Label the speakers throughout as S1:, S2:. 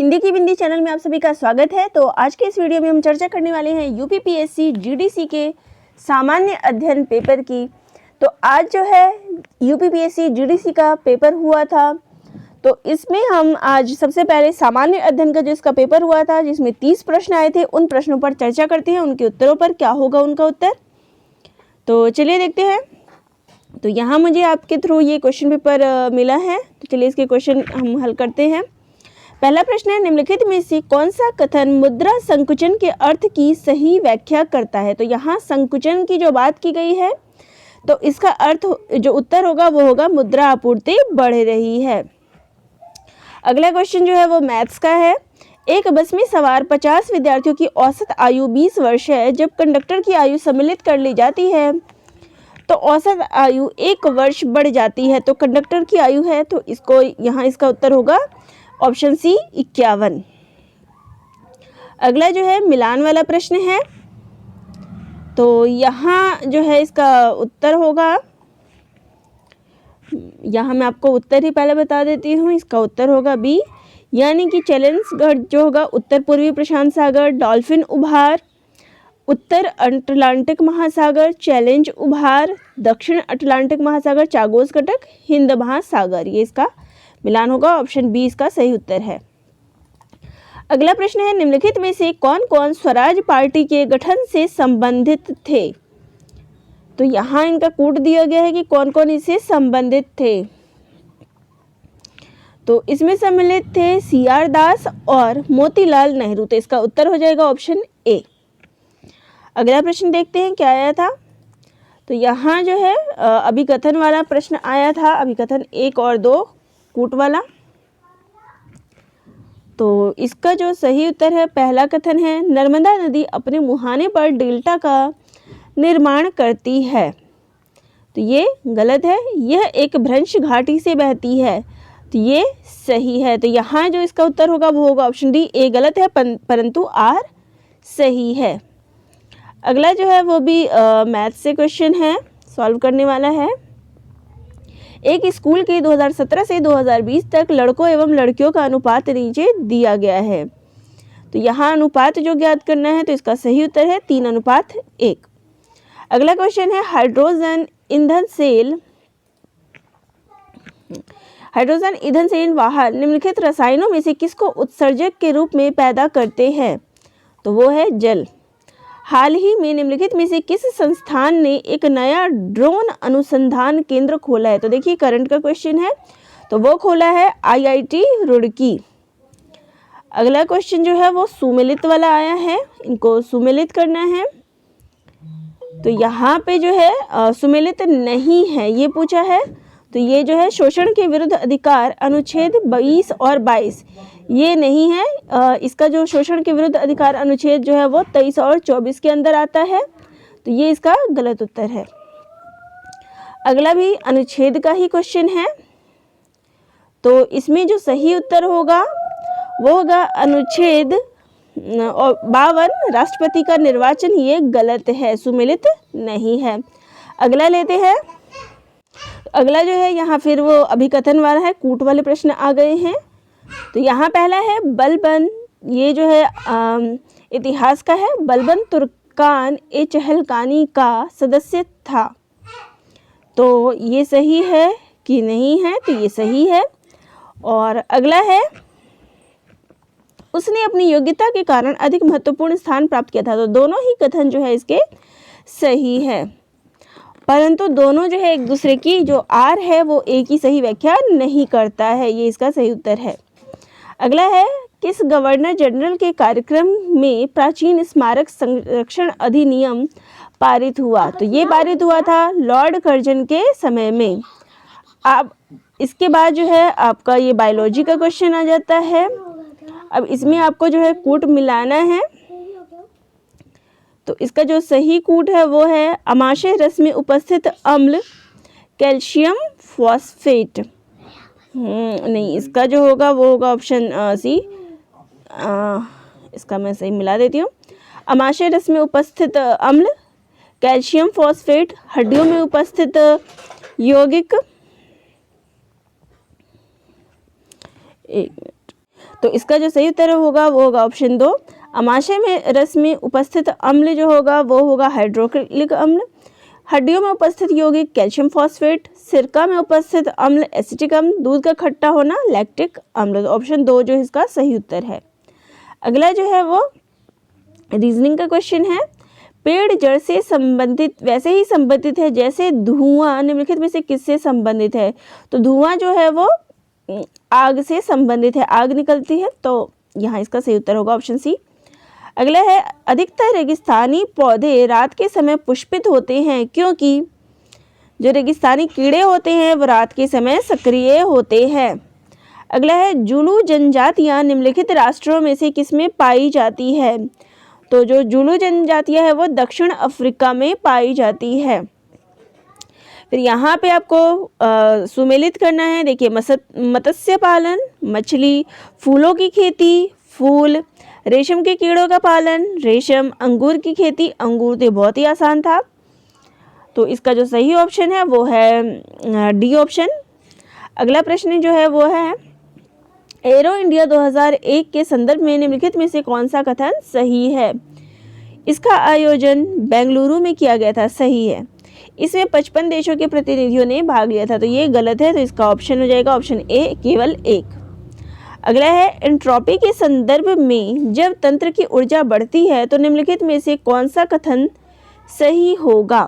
S1: हिंदी की बिंदी चैनल में आप सभी का स्वागत है। तो आज के इस वीडियो में हम चर्चा करने वाले हैं यूपीपीएससी जीडीसी के सामान्य अध्ययन पेपर की। तो आज जो है यूपीपीएससी जीडीसी का पेपर हुआ था, तो इसमें हम आज सबसे पहले सामान्य अध्ययन का जो इसका पेपर हुआ था जिसमें 30 प्रश्न आए थे, उन प्रश्नों पर चर्चा करते हैं, उनके उत्तरों पर क्या होगा उनका उत्तर। तो चलिए देखते हैं। तो यहाँ मुझे आपके थ्रू ये क्वेश्चन पेपर मिला है, तो चलिए इसके क्वेश्चन हम हल करते हैं। पहला प्रश्न है, निम्नलिखित में से कौन सा कथन मुद्रा संकुचन के अर्थ की सही व्याख्या करता है। तो यहाँ संकुचन की जो बात की गई है, तो इसका अर्थ जो उत्तर होगा वो होगा मुद्रा आपूर्ति बढ़ रही है। अगला क्वेश्चन जो है वो मैथ्स का है। एक बस में सवार 50 विद्यार्थियों की औसत आयु 20 वर्ष है। जब कंडक्टर की आयु सम्मिलित कर ली जाती है तो औसत आयु 1 वर्ष बढ़ जाती है। तो कंडक्टर की आयु है, तो इसको यहाँ इसका उत्तर होगा ऑप्शन सी 51। अगला जो है मिलान वाला प्रश्न है, तो यहाँ जो है इसका उत्तर होगा, यहाँ मैं आपको उत्तर ही पहले बता देती हूँ, इसका उत्तर होगा बी, यानी कि चैलेंजगढ़ जो होगा उत्तर पूर्वी प्रशांत सागर, डॉल्फिन उभार उत्तर अटलांटिक महासागर, चैलेंज उभार दक्षिण अटलांटिक महासागर, चागोस कटक हिंद महासागर, ये इसका मिलान होगा। ऑप्शन बी इसका सही उत्तर है। अगला प्रश्न है, निम्नलिखित में से कौन कौन स्वराज पार्टी के गठन से संबंधित थे। तो यहाँ इनका कोड दिया गया है कि कौन कौन इससे संबंधित थे। तो इसमें सम्मिलित थे CR दास और मोतीलाल नेहरू, तो इसका उत्तर हो जाएगा ऑप्शन ए। अगला प्रश्न देखते हैं क्या आया था। तो यहाँ जो है अभिकथन वाला प्रश्न आया था, अभिकथन 1 और 2 कूट वाला। तो इसका जो सही उत्तर है, पहला कथन है, नर्मदा नदी अपने मुहाने पर डेल्टा का निर्माण करती है। तो ये गलत है, यह एक भ्रंश घाटी से बहती है। तो ये सही है। तो यहाँ जो इसका उत्तर होगा वो होगा ऑप्शन डी। ए गलत है परंतु आर सही है। अगला जो है वो भी मैथ से क्वेश्चन है, सॉल्व करने वाला है। एक स्कूल के 2017 से 2020 तक लड़कों एवं लड़कियों का अनुपात नीचे दिया गया है। तो यहाँ अनुपात जो ज्ञात करना है, तो इसका सही उत्तर है 3:1। अगला क्वेश्चन है, हाइड्रोजन ईंधन सेल वाहन निम्नलिखित रसायनों में से किसको उत्सर्जक के रूप में पैदा करते हैं। तो वो है जल। हाल ही में निम्नलिखित में से किस संस्थान ने एक नया ड्रोन अनुसंधान केंद्र खोला है। तो देखिए करंट का क्वेश्चन है, तो वो खोला है IIT रुड़की। अगला क्वेश्चन जो है वो सुमेलित वाला आया है, इनको सुमेलित करना है। तो यहाँ पे जो है सुमेलित नहीं है ये पूछा है। तो ये जो है शोषण के विरुद्ध अधिकार अनुच्छेद 20 और 22 ये नहीं है। इसका जो शोषण के विरुद्ध अधिकार अनुच्छेद जो है वो 23 और 24 के अंदर आता है। तो ये इसका गलत उत्तर है। अगला भी अनुच्छेद का ही क्वेश्चन है, तो इसमें जो सही उत्तर होगा वो होगा अनुच्छेद 52 राष्ट्रपति का निर्वाचन, ये गलत है, सुमेलित नहीं है। अगला लेते हैं। अगला जो है यहाँ फिर वो अभिकथन वाला है, कूट वाले प्रश्न आ गए हैं। तो यहाँ पहला है बलबन, ये जो है इतिहास का है। बलबन तुर्कान ए चहलकानी का सदस्य था। तो ये सही है कि नहीं है, तो ये सही है। और अगला है, उसने अपनी योग्यता के कारण अधिक महत्वपूर्ण स्थान प्राप्त किया था। तो दोनों ही कथन जो है इसके सही है, परंतु दोनों जो है एक दूसरे की जो आर है वो एक ही सही व्याख्या नहीं करता है, ये इसका सही उत्तर है। अगला है, किस गवर्नर जनरल के कार्यक्रम में प्राचीन स्मारक संरक्षण अधिनियम पारित हुआ। तो ये पारित हुआ था लॉर्ड कर्जन के समय में। अब इसके बाद जो है आपका ये बायोलॉजी का क्वेश्चन आ जाता है। अब इसमें आपको जो है कूट मिलाना है। तो इसका जो सही कूट है वो है अमाशय रस में उपस्थित अम्ल कैल्शियम फॉस्फेट। नहीं, इसका जो होगा वो होगा ऑप्शन सी। इसका मैं सही मिला देती हूँ। अमाशय रस में उपस्थित अम्ल कैल्शियम फॉस्फेट, हड्डियों में उपस्थित यौगिक। एक मिनट। तो इसका जो सही उत्तर होगा वो होगा ऑप्शन 2। अमाशय में रस में उपस्थित अम्ल जो होगा वो होगा हाइड्रोक्लोरिक अम्ल। हड्डियों में उपस्थित यौगिक कैल्शियम फॉस्फेट। सिरका में उपस्थित अम्ल एसिटिक अम्ल। दूध का खट्टा होना लैक्टिक अम्ल। तो ऑप्शन 2 जो इसका सही उत्तर है। अगला जो है वो रीजनिंग का क्वेश्चन है। पेड़ जड़ से संबंधित वैसे ही संबंधित है जैसे धुआं निम्नलिखित में से किससे संबंधित है। तो धुआं जो है वो आग से संबंधित है, आग निकलती है, तो यहाँ इसका सही उत्तर होगा ऑप्शन सी। अगला है अधिकतर रेगिस्तानी पौधे रात के समय पुष्पित होते हैं क्योंकि जो रेगिस्तानी कीड़े होते हैं वो रात के समय सक्रिय होते हैं। अगला है जुलू जनजातियां निम्नलिखित राष्ट्रों में से किसमें पाई जाती है। तो जो जुलू जनजातियां है वो दक्षिण अफ्रीका में पाई जाती है। फिर यहाँ पे आपको सुमेलित करना है। देखिए मत्स्य पालन, मछली, फूलों की खेती, फूल, रेशम के कीड़ों का पालन, रेशम, अंगूर की खेती, अंगूर। तो बहुत ही आसान था, तो इसका जो सही ऑप्शन है वो है डी ऑप्शन। अगला प्रश्न जो है वो है एरो इंडिया 2001 के संदर्भ में निम्नलिखित में से कौन सा कथन सही है। इसका आयोजन बेंगलुरु में किया गया था, सही है। इसमें 55 देशों के प्रतिनिधियों ने भाग लिया था, तो ये गलत है। तो इसका ऑप्शन हो जाएगा ऑप्शन ए, केवल एक। अगला है एंट्रोपी के संदर्भ में जब तंत्र की ऊर्जा बढ़ती है तो निम्नलिखित में से कौन सा कथन सही होगा।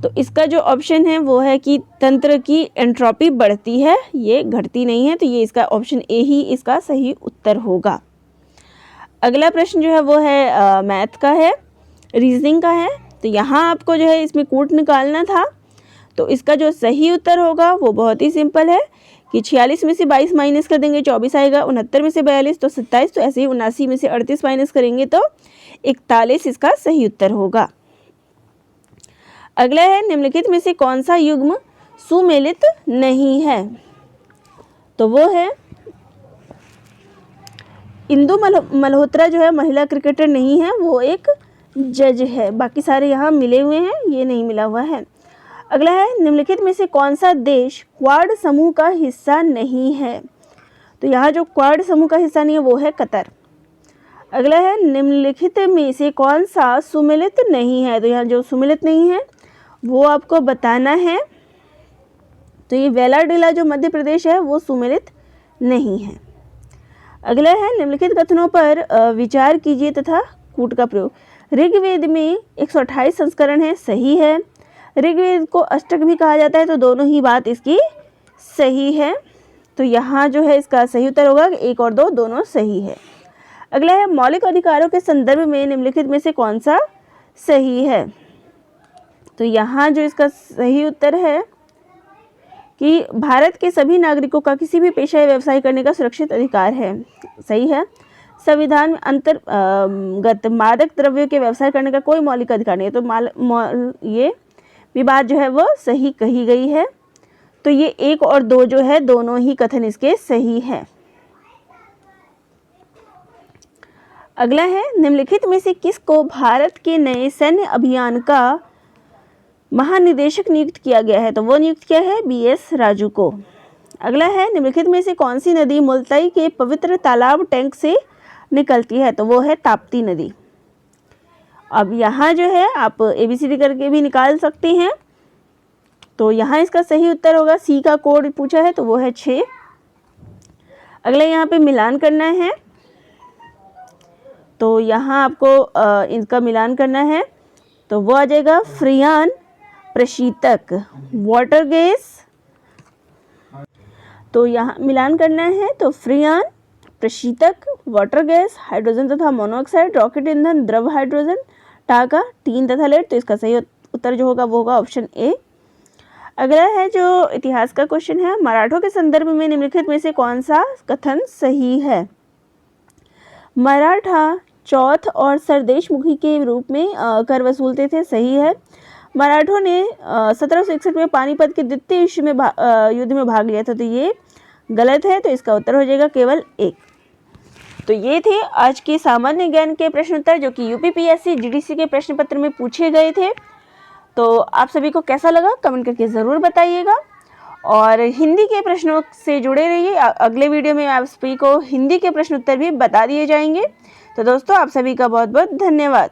S1: तो इसका जो ऑप्शन है वो है कि तंत्र की एंट्रोपी बढ़ती है, ये घटती नहीं है, तो ये इसका ऑप्शन ए ही इसका सही उत्तर होगा। अगला प्रश्न जो है वो है मैथ का है, रीजनिंग का है। तो यहाँ आपको जो है इसमें कूट निकालना था, तो इसका जो सही उत्तर होगा वो बहुत ही सिंपल है कि 46 में से 22 माइनस कर देंगे 24 आएगा, 69 में से 42 तो 27, तो ऐसे ही 79 में से 38 माइनस करेंगे तो 41 इसका सही उत्तर होगा। अगला है निम्नलिखित में से कौन सा युग्म सुमेलित नहीं है। तो वो है इंदु मल्होत्रा जो है महिला क्रिकेटर नहीं है, वो एक जज है। बाकी सारे यहाँ मिले हुए हैं, ये नहीं मिला हुआ है। अगला है निम्नलिखित में से कौन सा देश क्वाड समूह का हिस्सा नहीं है। तो यहाँ जो क्वाड समूह का हिस्सा नहीं है वो है कतर। अगला है निम्नलिखित में से कौन सा सुमेलित नहीं है। तो यहाँ जो सुमेलित नहीं है वो आपको बताना है। तो ये वेलाडिला जो मध्य प्रदेश है वो सुमेलित नहीं है। अगला है निम्नलिखित कथनों पर विचार कीजिए तथा कूट का प्रयोग। ऋग्वेद में 128 संस्करण है, सही है। ऋग्वेद को अष्टक भी कहा जाता है, तो दोनों ही बात इसकी सही है। तो यहाँ जो है इसका सही उत्तर होगा 1 और 2 दोनों सही है। अगला है मौलिक अधिकारों के संदर्भ में निम्नलिखित में से कौन सा सही है। तो यहाँ जो इसका सही उत्तर है कि भारत के सभी नागरिकों का किसी भी पेशा या व्यवसाय करने का सुरक्षित अधिकार है, सही है। संविधान में अंतर्गत मादक द्रव्यों के व्यवसाय करने का कोई मौलिक अधिकार नहीं है, तो ये भी बात जो है वो सही कही गई है। तो ये 1 और 2 जो है दोनों ही कथन इसके सही है। अगला है निम्नलिखित में से किसको भारत के नए सैन्य अभियान का महानिदेशक नियुक्त किया गया है। तो वो नियुक्त किया है BS राजू को। अगला है निम्नलिखित में से कौन सी नदी मुल्ताई के पवित्र तालाब टैंक से निकलती है। तो वो है ताप्ती नदी। अब यहाँ जो है आप ABCD करके भी निकाल सकते हैं। तो यहाँ इसका सही उत्तर होगा, सी का कोड पूछा है तो वो है 6। अगला यहाँ पे मिलान करना है, तो यहाँ आपको इनका मिलान करना है, तो वो आ जाएगा फ्रियान, प्रशीतक, वाटर गैस। तो यहाँ मिलान करना है, तो फ्रियान, प्रशीतक, वाटर गैस, हाइड्रोजन तथा मोनोऑक्साइड, रॉकेट ईंधन, द्रव हाइड्रोजन, टाका, टीन तथा लेड। तो इसका सही उत्तर जो होगा वो होगा ऑप्शन ए। अगला है जो इतिहास का क्वेश्चन है, मराठों के संदर्भ में निम्नलिखित में से कौन सा कथन सही है। मराठा चौथ और सरदेशमुखी के रूप में कर वसूलते थे, सही है। मराठों ने 1761 में पानीपत के द्वितीय युद्ध में भाग लिया था, तो ये गलत है। तो इसका उत्तर हो जाएगा केवल 1। तो ये थे आज के सामान्य ज्ञान के प्रश्न उत्तर जो कि UPPSC GDC के प्रश्न पत्र में पूछे गए थे। तो आप सभी को कैसा लगा कमेंट करके ज़रूर बताइएगा। और हिंदी के प्रश्नों से जुड़े रहिए। अगले वीडियो में आप सभी को हिंदी के प्रश्न उत्तर भी बता दिए जाएंगे। तो दोस्तों आप सभी का बहुत बहुत धन्यवाद।